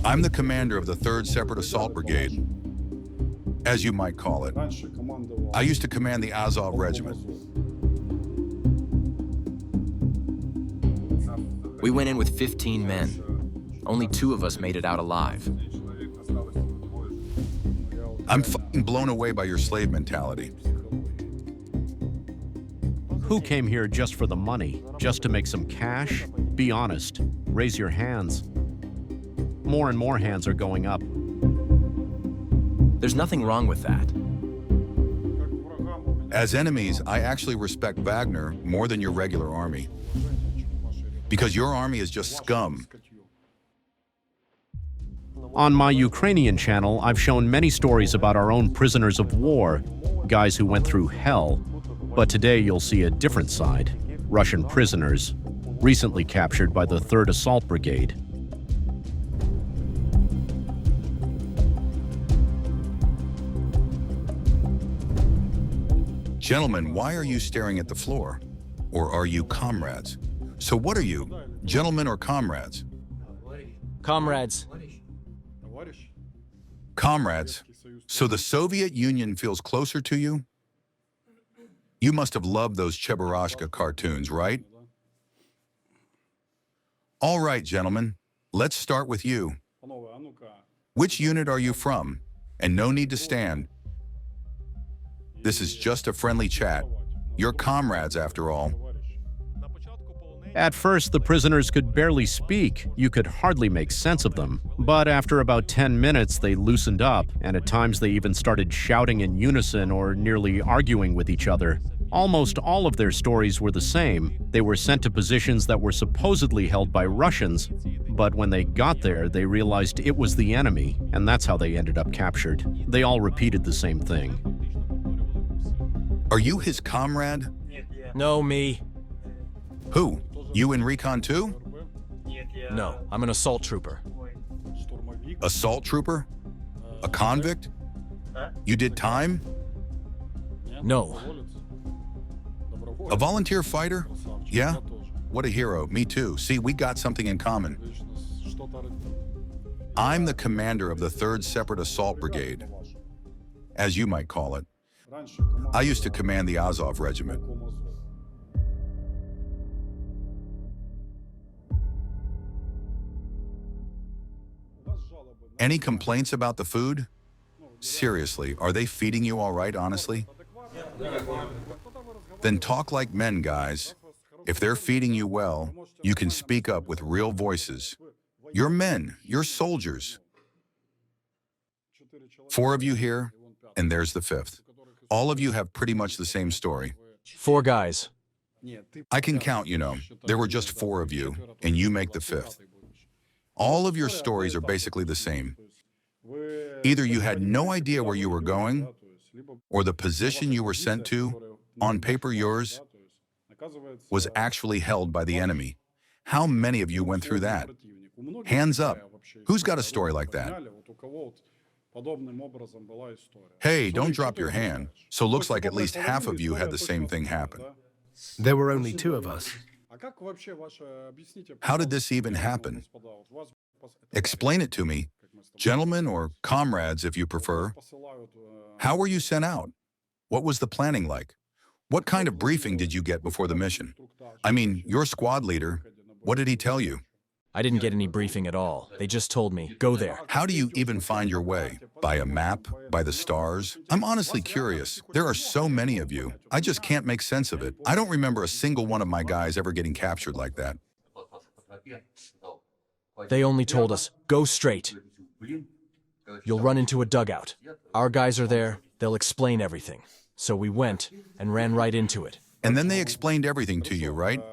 I'm the commander of the 3rd Separate Assault Brigade, as you might call it. I used to command the Azov Regiment. We went in with 15 men. Only 2 of us made it out alive. I'm fucking blown away by your slave mentality. Who came here just for the money? Just to make some cash? Be honest. Raise your hands. More and more hands are going up. There's nothing wrong with that. As enemies, I actually respect Wagner more than your regular army. Because your army is just scum. On my Ukrainian channel, I've shown many stories about our own prisoners of war, guys who went through hell. But today you'll see a different side. Russian prisoners, recently captured by the 3rd Assault Brigade. Gentlemen, why are you staring at the floor? Or are you comrades? So what are you, gentlemen or comrades? Comrades. Comrades. So the Soviet Union feels closer to you? You must have loved those Cheburashka cartoons, right? All right, gentlemen, let's start with you. Which unit are you from? And no need to stand. This is just a friendly chat. You're comrades, after all. At first, the prisoners could barely speak. You could hardly make sense of them. But after about 10 minutes, they loosened up, and at times they even started shouting in unison or nearly arguing with each other. Almost all of their stories were the same. They were sent to positions that were supposedly held by Russians, but when they got there, they realized it was the enemy, and that's how they ended up captured. They all repeated the same thing. Are you his comrade? No, me. Who? You in Recon too? No, I'm an assault trooper. Assault trooper? A convict? You did time? No. A volunteer fighter? Yeah? What a hero. Me too. See, we got something in common. I'm the commander of the 3rd Separate Assault Brigade, as you might call it. I used to command the Azov Regiment. Any complaints about the food? Seriously, are they feeding you all right, honestly? Then talk like men, guys. If they're feeding you well, you can speak up with real voices. You're men, you're soldiers. 4 of you here, and there's the 5th. All of you have pretty much the same story. 4 guys. I can count, you know. There were just 4 of you, and you make the 5th. All of your stories are basically the same. Either you had no idea where you were going, or the position you were sent to, on paper yours, was actually held by the enemy. How many of you went through that? Hands up. Who's got a story like that? Hey, don't drop your hand. So looks like at least half of you had the same thing happen. There were only 2 of us. How did this even happen? Explain it to me, gentlemen or comrades if you prefer. How were you sent out? What was the planning like? What kind of briefing did you get before the mission? I mean, your squad leader, what did he tell you? I didn't get any briefing at all. They just told me, go there. How do you even find your way? By a map? By the stars? I'm honestly curious. There are so many of you. I just can't make sense of it. I don't remember a single one of my guys ever getting captured like that. They only told us, go straight. You'll run into a dugout. Our guys are there. They'll explain everything. So we went and ran right into it. And then they explained everything to you, right?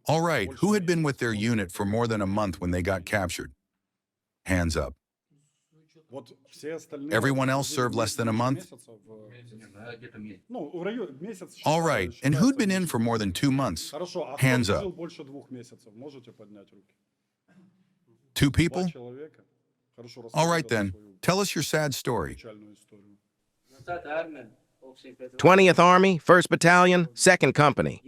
All right, who had been with their unit for more than a month when they got captured? Hands up. Everyone else served less than a month? All right, and who'd been in for more than 2 months? Hands up. 2 people? All right then, tell us your sad story. 20th Army, 1st Battalion, 2nd Company.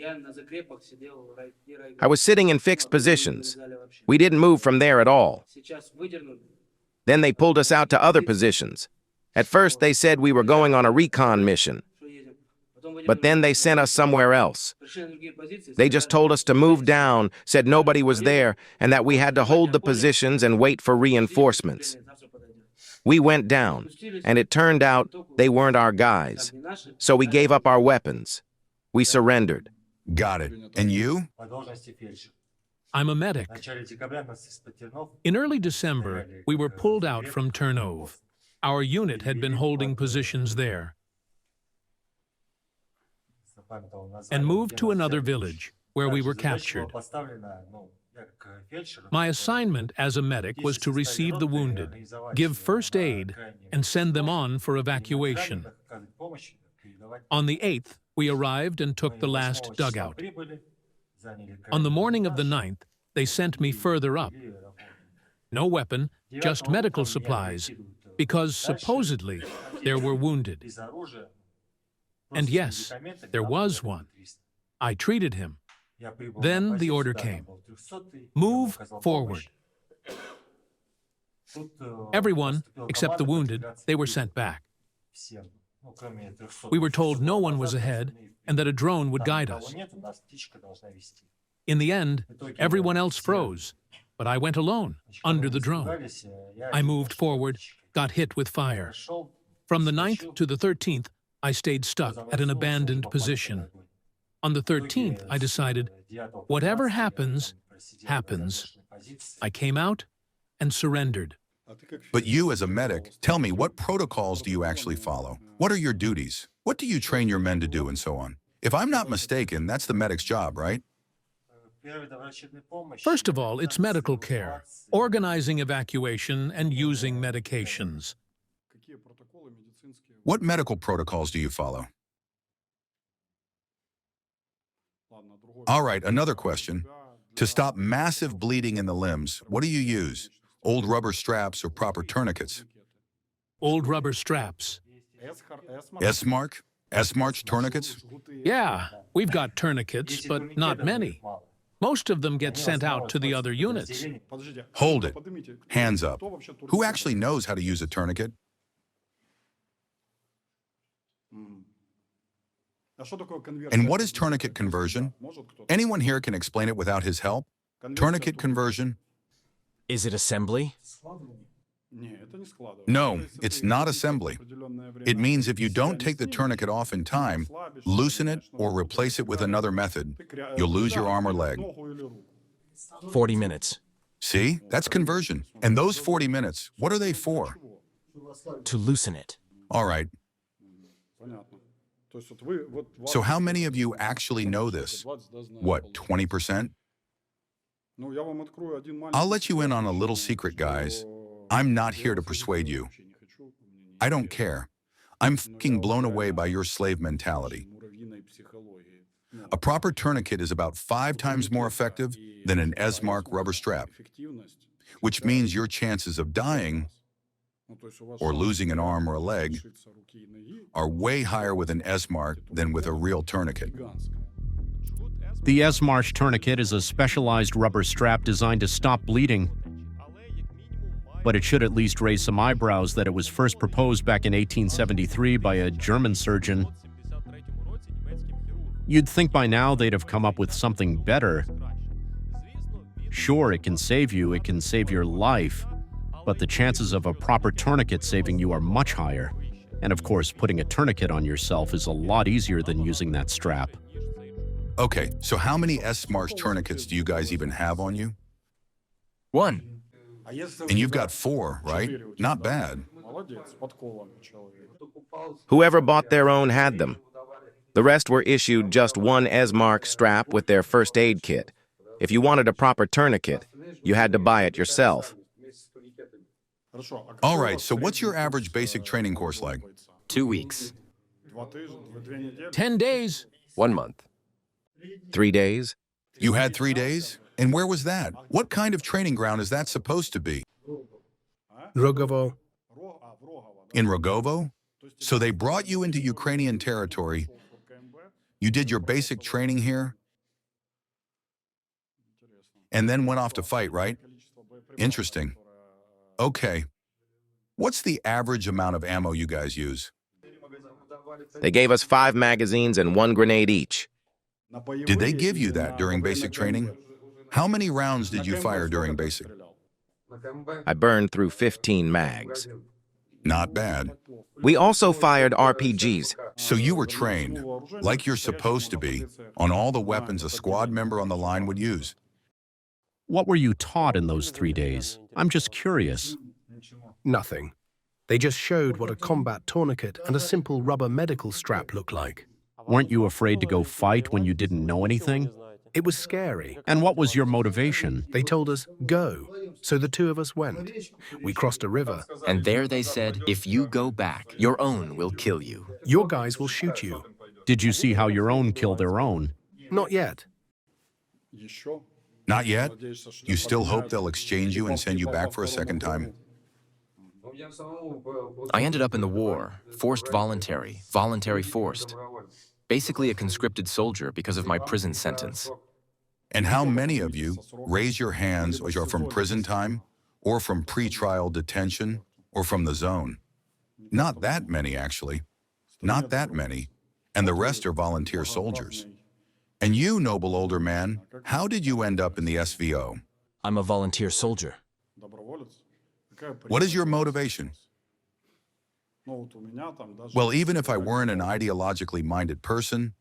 I was sitting in fixed positions. We didn't move from there at all. Then they pulled us out to other positions. At first, they said we were going on a recon mission. But then they sent us somewhere else. They just told us to move down, said nobody was there, and that we had to hold the positions and wait for reinforcements. We went down, and it turned out they weren't our guys. So we gave up our weapons. We surrendered. Got it. And you? I'm a medic. In early December, we were pulled out from Ternov. Our unit had been holding positions there and moved to another village where we were captured. My assignment as a medic was to receive the wounded, give first aid, and send them on for evacuation. On the 8th, we arrived and took the last dugout. On the morning of the 9th, they sent me further up. No weapon, just medical supplies, because supposedly there were wounded. And yes, there was one. I treated him. Then the order came. Move forward. Everyone, except the wounded, they were sent back. We were told no one was ahead and that a drone would guide us. In the end, everyone else froze, but I went alone, under the drone. I moved forward, got hit with fire. From the 9th to the 13th, I stayed stuck at an abandoned position. On the 13th, I decided, whatever happens, happens. I came out and surrendered. But you as a medic, tell me, what protocols do you actually follow? What are your duties? What do you train your men to do and so on? If I'm not mistaken, that's the medic's job, right? First of all, it's medical care, organizing evacuation and using medications. What medical protocols do you follow? All right, another question. To stop massive bleeding in the limbs, what do you use? Old rubber straps or proper tourniquets? Old rubber straps. S-mark? S-march tourniquets? Yeah, we've got tourniquets, but not many. Most of them get sent out to the other units. Hold it. Hands up. Who actually knows how to use a tourniquet? And what is tourniquet conversion? Anyone here can explain it without his help? Tourniquet conversion? Is it assembly? No, it's not assembly. It means if you don't take the tourniquet off in time, loosen it or replace it with another method, you'll lose your arm or leg. 40 minutes. See? That's conversion. And those 40 minutes, what are they for? To loosen it. All right. So how many of you actually know this? What, 20%? I'll let you in on a little secret, guys. I'm not here to persuade you. I don't care. I'm fucking blown away by your slave mentality. A proper tourniquet is about 5 times more effective than an S-mark rubber strap, which means your chances of dying or losing an arm or a leg are way higher with an S-mark than with a real tourniquet. The S-March tourniquet is a specialized rubber strap designed to stop bleeding, but it should at least raise some eyebrows that it was first proposed back in 1873 by a German surgeon. You'd think by now they'd have come up with something better. Sure, it can save you, it can save your life, but the chances of a proper tourniquet saving you are much higher. And of course, putting a tourniquet on yourself is a lot easier than using that strap. Okay, so how many S-March tourniquets do you guys even have on you? 1. And you've got 4, right? Not bad. Whoever bought their own had them. The rest were issued just one S-mark strap with their first aid kit. If you wanted a proper tourniquet, you had to buy it yourself. All right, so what's your average basic training course like? 2 weeks. 10 days. 1 month. 3 days? You had 3 days? And where was that? What kind of training ground is that supposed to be? Rogovo. In Rogovo? So they brought you into Ukrainian territory. You did your basic training here, and then went off to fight, right? Interesting. Okay. What's the average amount of ammo you guys use? They gave us 5 magazines and 1 grenade each. Did they give you that during basic training? How many rounds did you fire during basic? I burned through 15 mags. Not bad. We also fired RPGs. So you were trained, like you're supposed to be, on all the weapons a squad member on the line would use. What were you taught in those 3 days? I'm just curious. Nothing. They just showed what a combat tourniquet and a simple rubber medical strap look like. Weren't you afraid to go fight when you didn't know anything? It was scary. And what was your motivation? They told us, go. So the 2 of us went. We crossed a river. And there they said, if you go back, your own will kill you. Your guys will shoot you. Did you see how your own kill their own? Not yet. Not yet? You still hope they'll exchange you and send you back for a second time? I ended up in the war, forced voluntary, voluntary forced. Basically a conscripted soldier because of my prison sentence. And how many of you raise your hands which are from prison time, or from pre-trial detention, or from the zone? Not that many, actually. Not that many. And the rest are volunteer soldiers. And you, noble older man, how did you end up in the SVO? I'm a volunteer soldier. What is your motivation? Well, even if I weren't an ideologically minded person,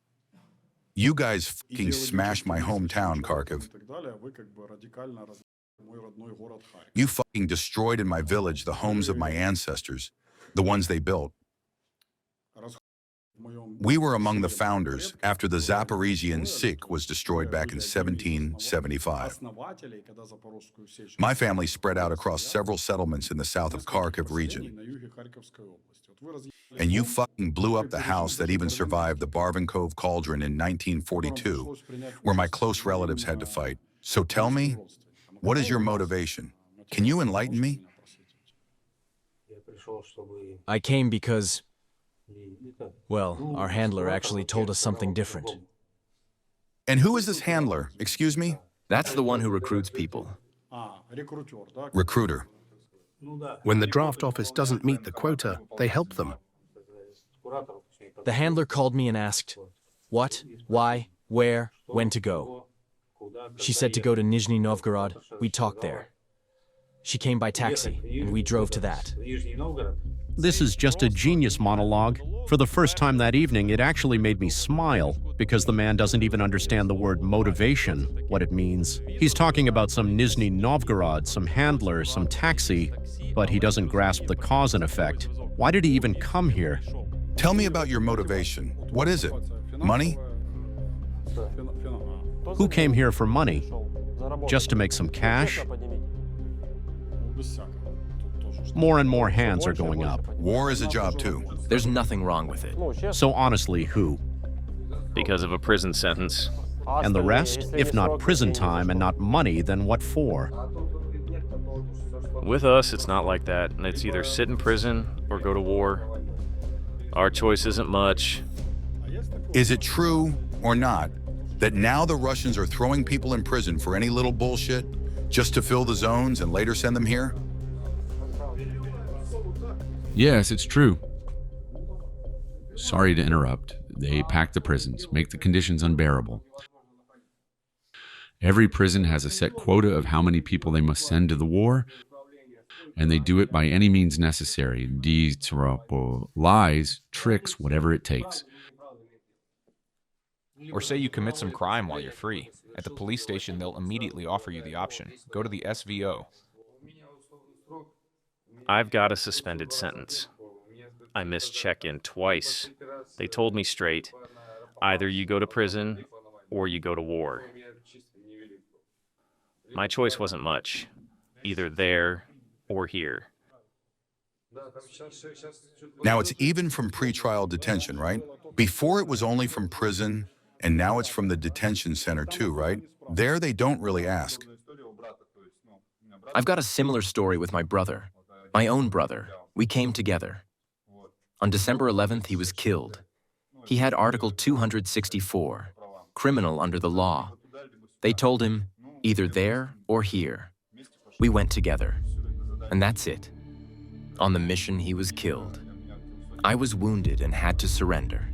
you guys fucking smashed my hometown, Kharkiv. You fucking destroyed in my village the homes of my ancestors, the ones they built. We were among the founders after the Zaporizhian Sich was destroyed back in 1775. My family spread out across several settlements in the south of Kharkiv region. And you fucking blew up the house that even survived the Barvinkov Cauldron in 1942, where my close relatives had to fight. So tell me, what is your motivation? Can you enlighten me? I came because, well, our handler actually told us something different. And who is this handler? Excuse me? That's the one who recruits people. Recruiter. When the draft office doesn't meet the quota, they help them. The handler called me and asked, what, why, where, when to go. She said to go to Nizhny Novgorod. We talked there. She came by taxi, and we drove to that. This is just a genius monologue. For the first time that evening, it actually made me smile, because the man doesn't even understand the word motivation, what it means. He's talking about some Nizhny Novgorod, some handler, some taxi, but he doesn't grasp the cause and effect. Why did he even come here? Tell me about your motivation. What is it? Money? Who came here for money? Just to make some cash? More and more hands are going up. War is a job too. There's nothing wrong with it. So honestly, who? Because of a prison sentence. And the rest? If not prison time and not money, then what for? With us, it's not like that. It's either sit in prison or go to war. Our choice isn't much. Is it true or not that now the Russians are throwing people in prison for any little bullshit just to fill the zones and later send them here? Yes, it's true. Sorry to interrupt. They pack the prisons, make the conditions unbearable. Every prison has a set quota of how many people they must send to the war, and they do it by any means necessary. Lies, tricks, whatever it takes. Or say you commit some crime while you're free. At the police station, they'll immediately offer you the option. Go to the SVO. I've got a suspended sentence. I missed check-in twice. They told me straight, either you go to prison or you go to war. My choice wasn't much, either there or here. Now it's even from pretrial detention, right? Before it was only from prison, and now it's from the detention center too, right? There they don't really ask. I've got a similar story with my brother. My own brother. We came together. On December 11th, he was killed. He had Article 264, criminal under the law. They told him, either there or here. We went together. And that's it. On the mission, he was killed. I was wounded and had to surrender.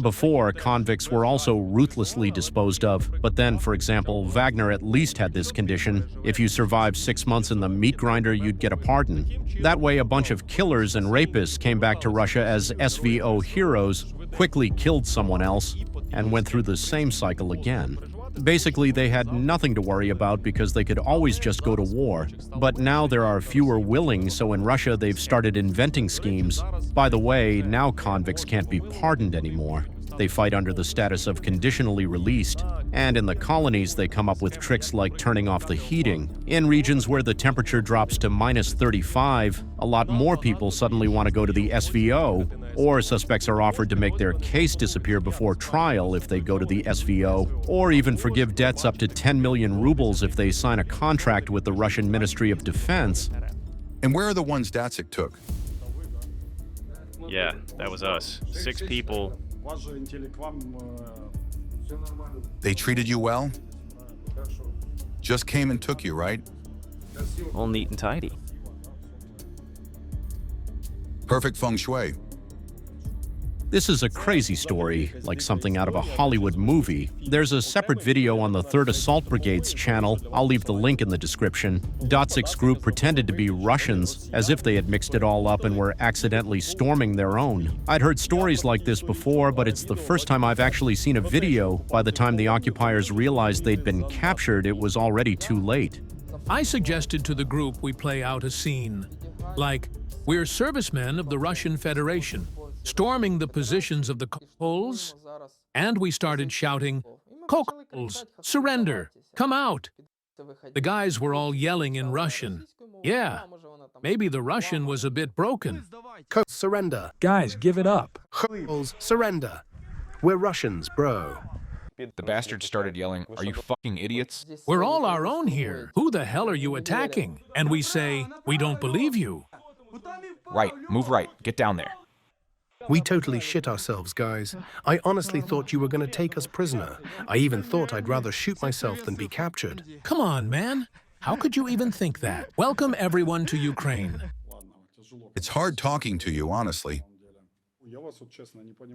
Before, convicts were also ruthlessly disposed of, but then, for example, Wagner at least had this condition. If you survived 6 months in the meat grinder, you'd get a pardon. That way, a bunch of killers and rapists came back to Russia as SVO heroes, quickly killed someone else, and went through the same cycle again. Basically, they had nothing to worry about because they could always just go to war. But now there are fewer willing, so in Russia they've started inventing schemes. By the way, now convicts can't be pardoned anymore. They fight under the status of conditionally released. And in the colonies, they come up with tricks like turning off the heating. In regions where the temperature drops to -35, a lot more people suddenly want to go to the SVO, or suspects are offered to make their case disappear before trial if they go to the SVO, or even forgive debts up to 10 million rubles if they sign a contract with the Russian Ministry of Defense. And where are the ones Datsik took? Yeah, that was us. 6 people. They treated you well? Just came and took you, right? All neat and tidy. Perfect feng shui. This is a crazy story, like something out of a Hollywood movie. There's a separate video on the 3rd Assault Brigade's channel. I'll leave the link in the description. Datsik's group pretended to be Russians, as if they had mixed it all up and were accidentally storming their own. I'd heard stories like this before, but it's the first time I've actually seen a video. By the time the occupiers realized they'd been captured, it was already too late. I suggested to the group we play out a scene, like, we're servicemen of the Russian Federation, storming the positions of the Poles, and we started shouting, "Poles, surrender, come out!" The guys were all yelling in Russian. Yeah, maybe the Russian was a bit broken. Surrender. Guys, give it up. Poles, surrender. We're Russians, bro. The bastards started yelling, "Are you fucking idiots?" We're all our own here. Who the hell are you attacking? And we say, we don't believe you. Right, move right, get down there. We totally shit ourselves, guys. I honestly thought you were going to take us prisoner. I even thought I'd rather shoot myself than be captured. Come on, man. How could you even think that? Welcome everyone to Ukraine. It's hard talking to you, honestly.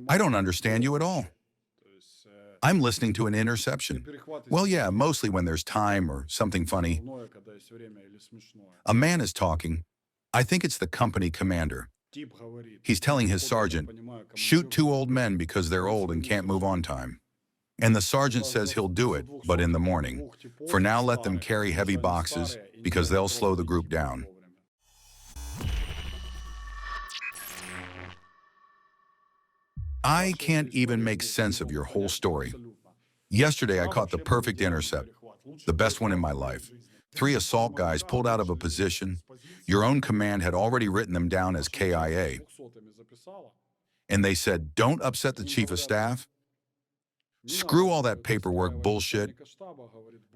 I don't understand you at all. I'm listening to an interception. Well, yeah, mostly when there's time or something funny. A man is talking. I think it's the company commander. He's telling his sergeant, shoot 2 old men because they're old and can't move on time. And the sergeant says he'll do it, but in the morning. For now, let them carry heavy boxes because they'll slow the group down. I can't even make sense of your whole story. Yesterday, I caught the perfect intercept, the best one in my life. 3 assault guys pulled out of a position. Your own command had already written them down as KIA. And they said, don't upset the chief of staff. Screw all that paperwork bullshit.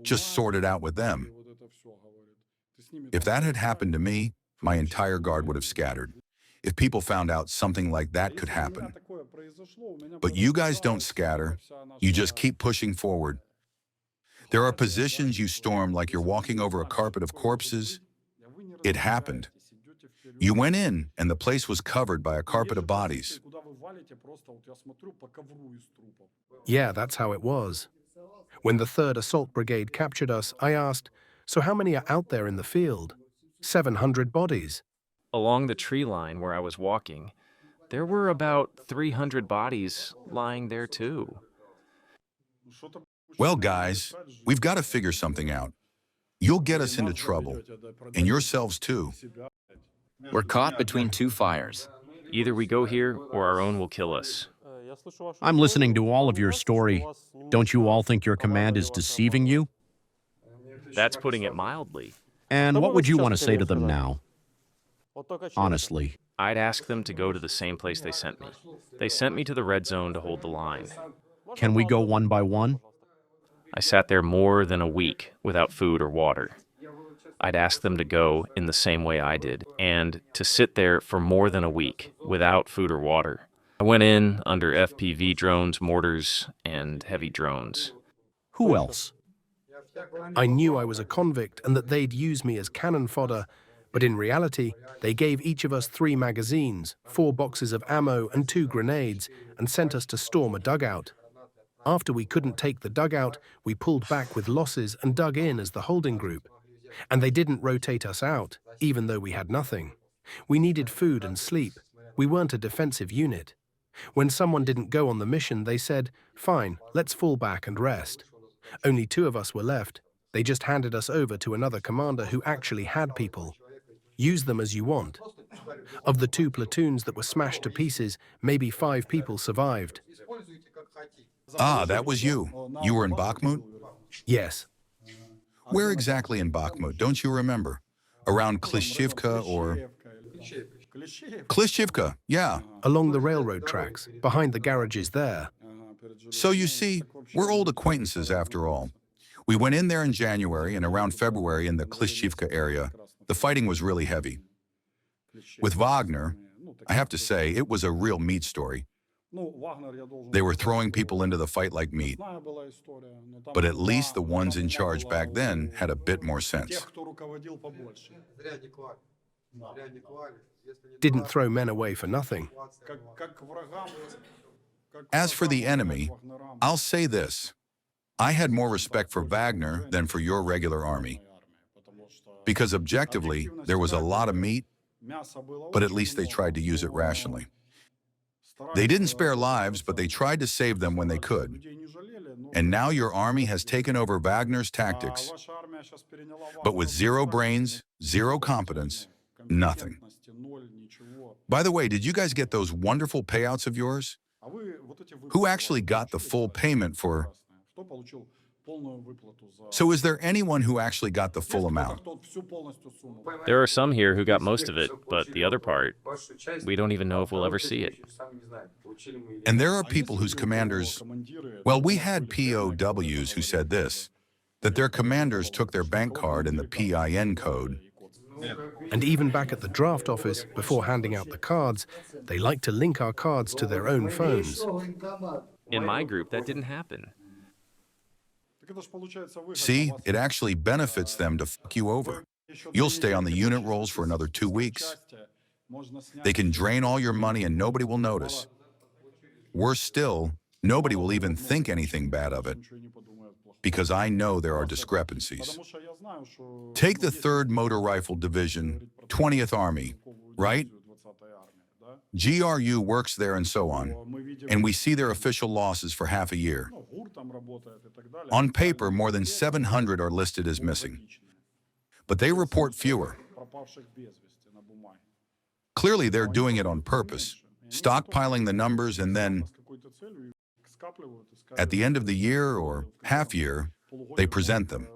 Just sort it out with them. If that had happened to me, my entire guard would have scattered. If people found out something like that could happen. But you guys don't scatter. You just keep pushing forward. There are positions you storm like you're walking over a carpet of corpses. It happened. You went in, and the place was covered by a carpet of bodies. Yeah, that's how it was. When the 3rd Assault Brigade captured us, I asked, so how many are out there in the field? 700 bodies. Along the tree line where I was walking, there were about 300 bodies lying there too. Well, guys, we've got to figure something out. You'll get us into trouble, and yourselves too. We're caught between 2 fires. Either we go here or our own will kill us. I'm listening to all of your story. Don't you all think your command is deceiving you? That's putting it mildly. And what would you want to say to them now? Honestly. I'd ask them to go to the same place they sent me. They sent me to the red zone to hold the line. Can we go one by one? I sat there more than a week without food or water. I'd ask them to go in the same way I did, and to sit there for more than a week without food or water. I went in under FPV drones, mortars, and heavy drones. Who else? I knew I was a convict and that they'd use me as cannon fodder, but in reality, they gave each of us 3 magazines, 4 boxes of ammo and 2 grenades, and sent us to storm a dugout. After we couldn't take the dugout, we pulled back with losses and dug in as the holding group. And they didn't rotate us out, even though we had nothing. We needed food and sleep. We weren't a defensive unit. When someone didn't go on the mission, they said, "Fine, let's fall back and rest." Only 2 of us were left. They just handed us over to another commander who actually had people. Use them as you want. Of the 2 platoons that were smashed to pieces, maybe 5 people survived. Ah, that was you. You were in Bakhmut? Yes. Where exactly in Bakhmut? Don't you remember? Around Klishchivka or... Klishchivka, yeah. Along the railroad tracks, behind the garages there. So you see, we're old acquaintances after all. We went in there in January, and around February in the Klishchivka area, the fighting was really heavy. With Wagner, I have to say, it was a real meat story. They were throwing people into the fight like meat. But at least the ones in charge back then had a bit more sense. Didn't throw men away for nothing. As for the enemy, I'll say this. I had more respect for Wagner than for your regular army. Because objectively, there was a lot of meat, but at least they tried to use it rationally. They didn't spare lives, but they tried to save them when they could. And now your army has taken over Wagner's tactics. But with 0 brains, 0 competence, nothing. By the way, did you guys get those wonderful payouts of yours? Who actually got the full payment for... So is there anyone who actually got the full amount? There are some here who got most of it, but the other part, we don't even know if we'll ever see it. And there are people whose commanders... Well, we had POWs who said this, that their commanders took their bank card and the PIN code. And even back at the draft office, before handing out the cards, they like to link our cards to their own phones. In my group, that didn't happen. See, it actually benefits them to fuck you over. You'll stay on the unit rolls for another 2 weeks. They can drain all your money and nobody will notice. Worse still, nobody will even think anything bad of it. Because I know there are discrepancies. Take the 3rd Motor Rifle Division, 20th Army, right? GRU works there and so on, and we see their official losses for half a year. On paper, more than 700 are listed as missing, but they report fewer. Clearly, they're doing it on purpose, stockpiling the numbers, and then, at the end of the year or half year, they present them.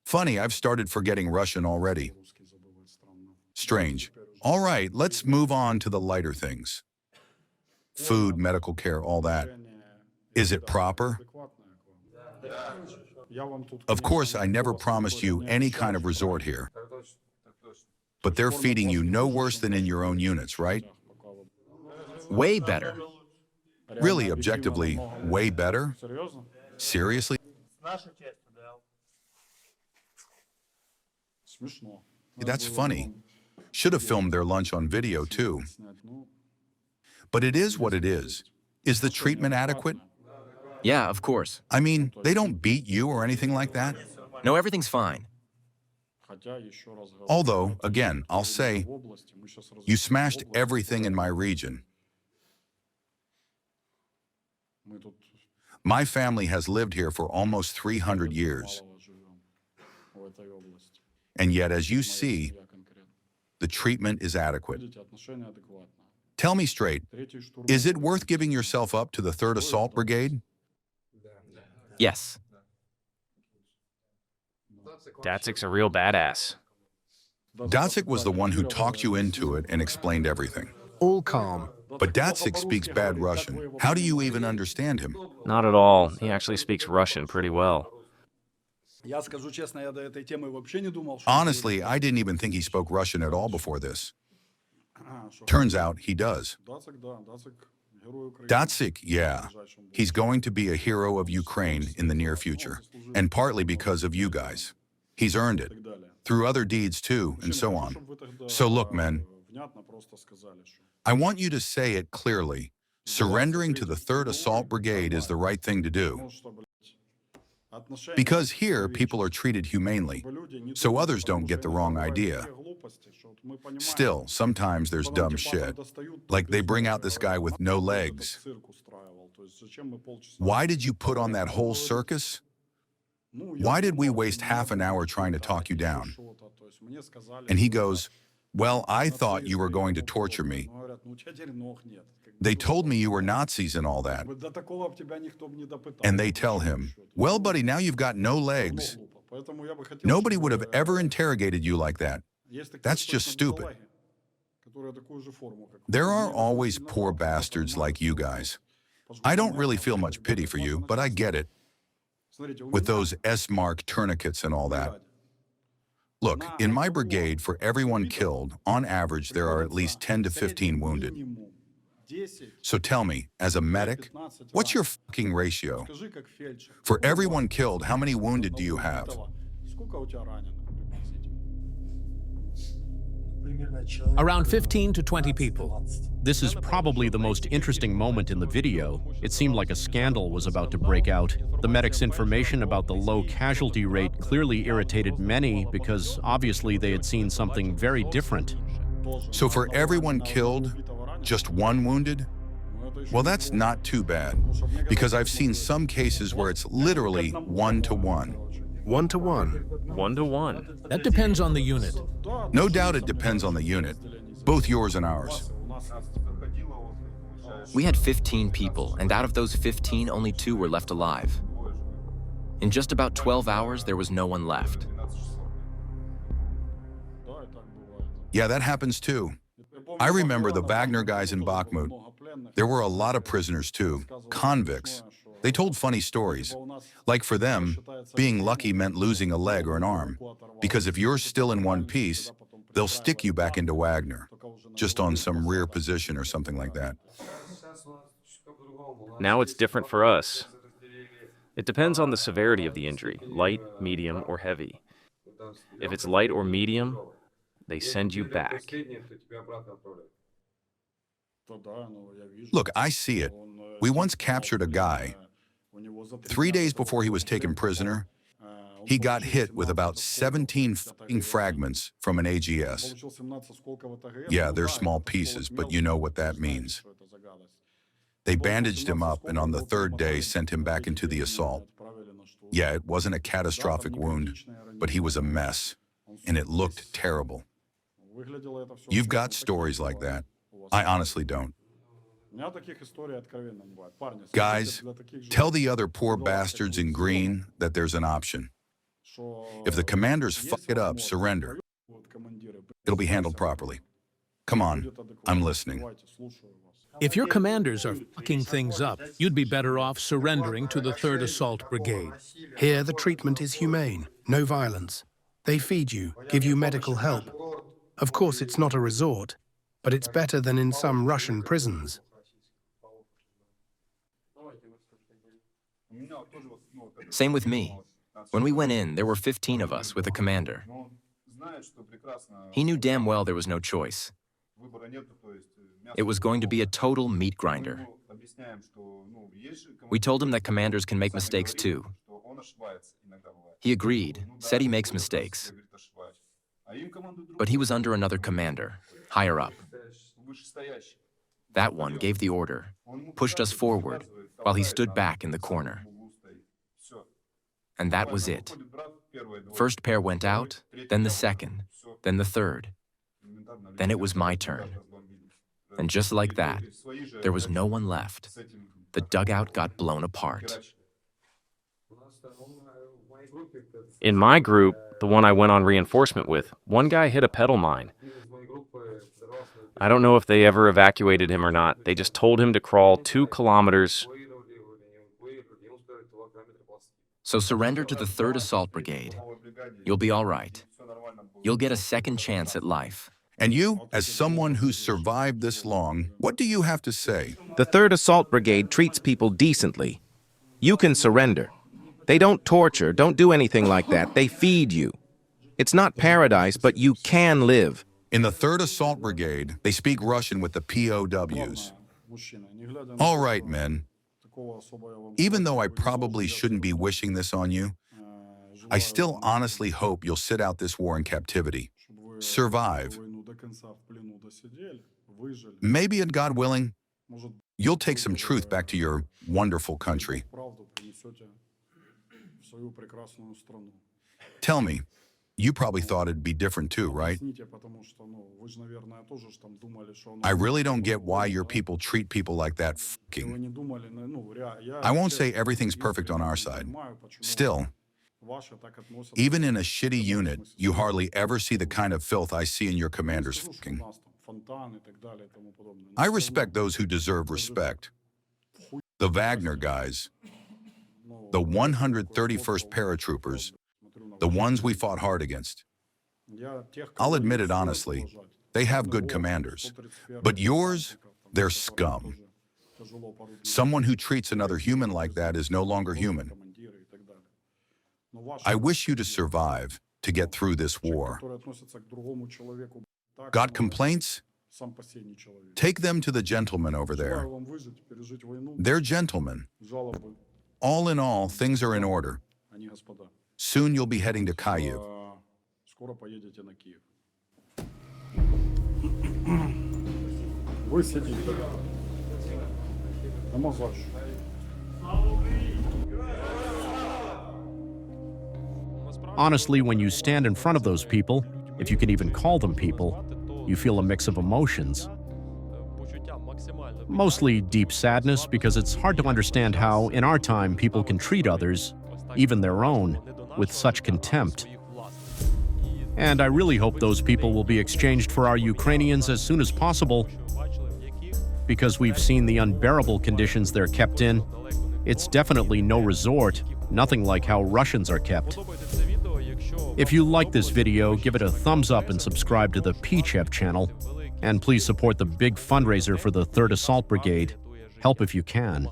Funny, I've started forgetting Russian already. Strange. All right, let's move on to the lighter things. Food, medical care, all that. Is it proper? Of course, I never promised you any kind of resort here. But they're feeding you no worse than in your own units, right? Way better. Really, objectively, way better? Seriously? That's funny. Should have filmed their lunch on video, too. But it is what it is. Is the treatment adequate? Yeah, of course. I mean, they don't beat you or anything like that? No, everything's fine. Although, again, I'll say, you smashed everything in my region. My family has lived here for almost 300 years. And yet, as you see, the treatment is adequate. Tell me straight, is it worth giving yourself up to the 3rd Assault Brigade? Yes. Datsuk's a real badass. Datsuk was the one who talked you into it and explained everything. All calm. But Datsuk speaks bad Russian. How do you even understand him? Not at all. He actually speaks Russian pretty well. Honestly, I didn't even think he spoke Russian at all before this. Turns out he does. Datsik, yeah. He's going to be a hero of Ukraine in the near future, and partly because of you guys. He's earned it, through other deeds too, and so on. So look, men, I want you to say it clearly. Surrendering to the 3rd Assault Brigade is the right thing to do. Because here, people are treated humanely, so others don't get the wrong idea. Still, sometimes there's dumb shit. Like they bring out this guy with no legs. Why did you put on that whole circus? Why did we waste half an hour trying to talk you down? And he goes, well, I thought you were going to torture me. They told me you were Nazis and all that. And they tell him, well, buddy, now you've got no legs. Nobody would have ever interrogated you like that. That's just stupid. There are always poor bastards like you guys. I don't really feel much pity for you, but I get it. With those S-mark tourniquets and all that. Look, in my brigade, for everyone killed, on average, there are at least 10 to 15 wounded. So tell me, as a medic, what's your fucking ratio? For everyone killed, how many wounded do you have? Around 15 to 20 people. This is probably the most interesting moment in the video. It seemed like a scandal was about to break out. The medic's information about the low casualty rate clearly irritated many because obviously they had seen something very different. So for everyone killed, just one wounded? Well, that's not too bad, because I've seen some cases where it's literally 1-to-1. 1-to-1. 1-to-1. That depends on the unit. No doubt it depends on the unit, both yours and ours. We had 15 people, and out of those 15, only 2 were left alive. In just about 12 hours, there was no one left. Yeah, that happens too. I remember the Wagner guys in Bakhmut. There were a lot of prisoners too, convicts. They told funny stories. Like for them, being lucky meant losing a leg or an arm, because if you're still in one piece, they'll stick you back into Wagner, just on some rear position or something like that. Now it's different for us. It depends on the severity of the injury, light, medium, or heavy. If it's light or medium, they send you back. Look, I see it. We once captured a guy. 3 days before he was taken prisoner, he got hit with about 17 fragments from an AGS. Yeah, they're small pieces, but you know what that means. They bandaged him up and on the 3rd day sent him back into the assault. Yeah, it wasn't a catastrophic wound, but he was a mess, and it looked terrible. You've got stories like that. I honestly don't. Guys, tell the other poor bastards in green that there's an option. If the commanders fuck it up, surrender. It'll be handled properly. Come on, I'm listening. If your commanders are fucking things up, you'd be better off surrendering to the 3rd Assault Brigade. Here, the treatment is humane, no violence. They feed you, give you medical help. Of course, it's not a resort, but it's better than in some Russian prisons. Same with me. When we went in, there were 15 of us with a commander. He knew damn well there was no choice. It was going to be a total meat grinder. We told him that commanders can make mistakes too. He agreed, said he makes mistakes. But he was under another commander, higher up. That one gave the order, pushed us forward, while he stood back in the corner. And that was it. First pair went out, then the second, then the third. Then it was my turn. And just like that, there was no one left. The dugout got blown apart. In my group, the one I went on reinforcement with, one guy hit a pedal mine. I don't know if they ever evacuated him or not. They just told him to crawl 2 kilometers. So surrender to the 3rd Assault Brigade. You'll be all right. You'll get a second chance at life. And you, as someone who's survived this long, what do you have to say? The 3rd Assault Brigade treats people decently. You can surrender. They don't torture, don't do anything like that. They feed you. It's not paradise, but you can live. In the 3rd Assault Brigade, they speak Russian with the POWs. All right, men. Even though I probably shouldn't be wishing this on you, I still honestly hope you'll sit out this war in captivity. Survive. Maybe, and God willing, you'll take some truth back to your wonderful country. Tell me, you probably thought it'd be different too, right? I really don't get why your people treat people like that fucking. I won't say everything's perfect on our side. Still, even in a shitty unit, you hardly ever see the kind of filth I see in your commanders fucking. I respect those who deserve respect. The Wagner guys, the 131st paratroopers, the ones we fought hard against. I'll admit it honestly, they have good commanders. But yours, they're scum. Someone who treats another human like that is no longer human. I wish you to survive to get through this war. Got complaints? Take them to the gentlemen over there. They're gentlemen. All in all, things are in order. Soon you'll be heading to Kyiv. Honestly, when you stand in front of those people, if you can even call them people, you feel a mix of emotions. Mostly deep sadness, because it's hard to understand how, in our time, people can treat others, even their own, with such contempt. And I really hope those people will be exchanged for our Ukrainians as soon as possible, because we've seen the unbearable conditions they're kept in. It's definitely no resort, nothing like how Russians are kept. If you like this video, give it a thumbs up and subscribe to the PCHEV channel. And please support the big fundraiser for the 3rd Assault Brigade. Help if you can.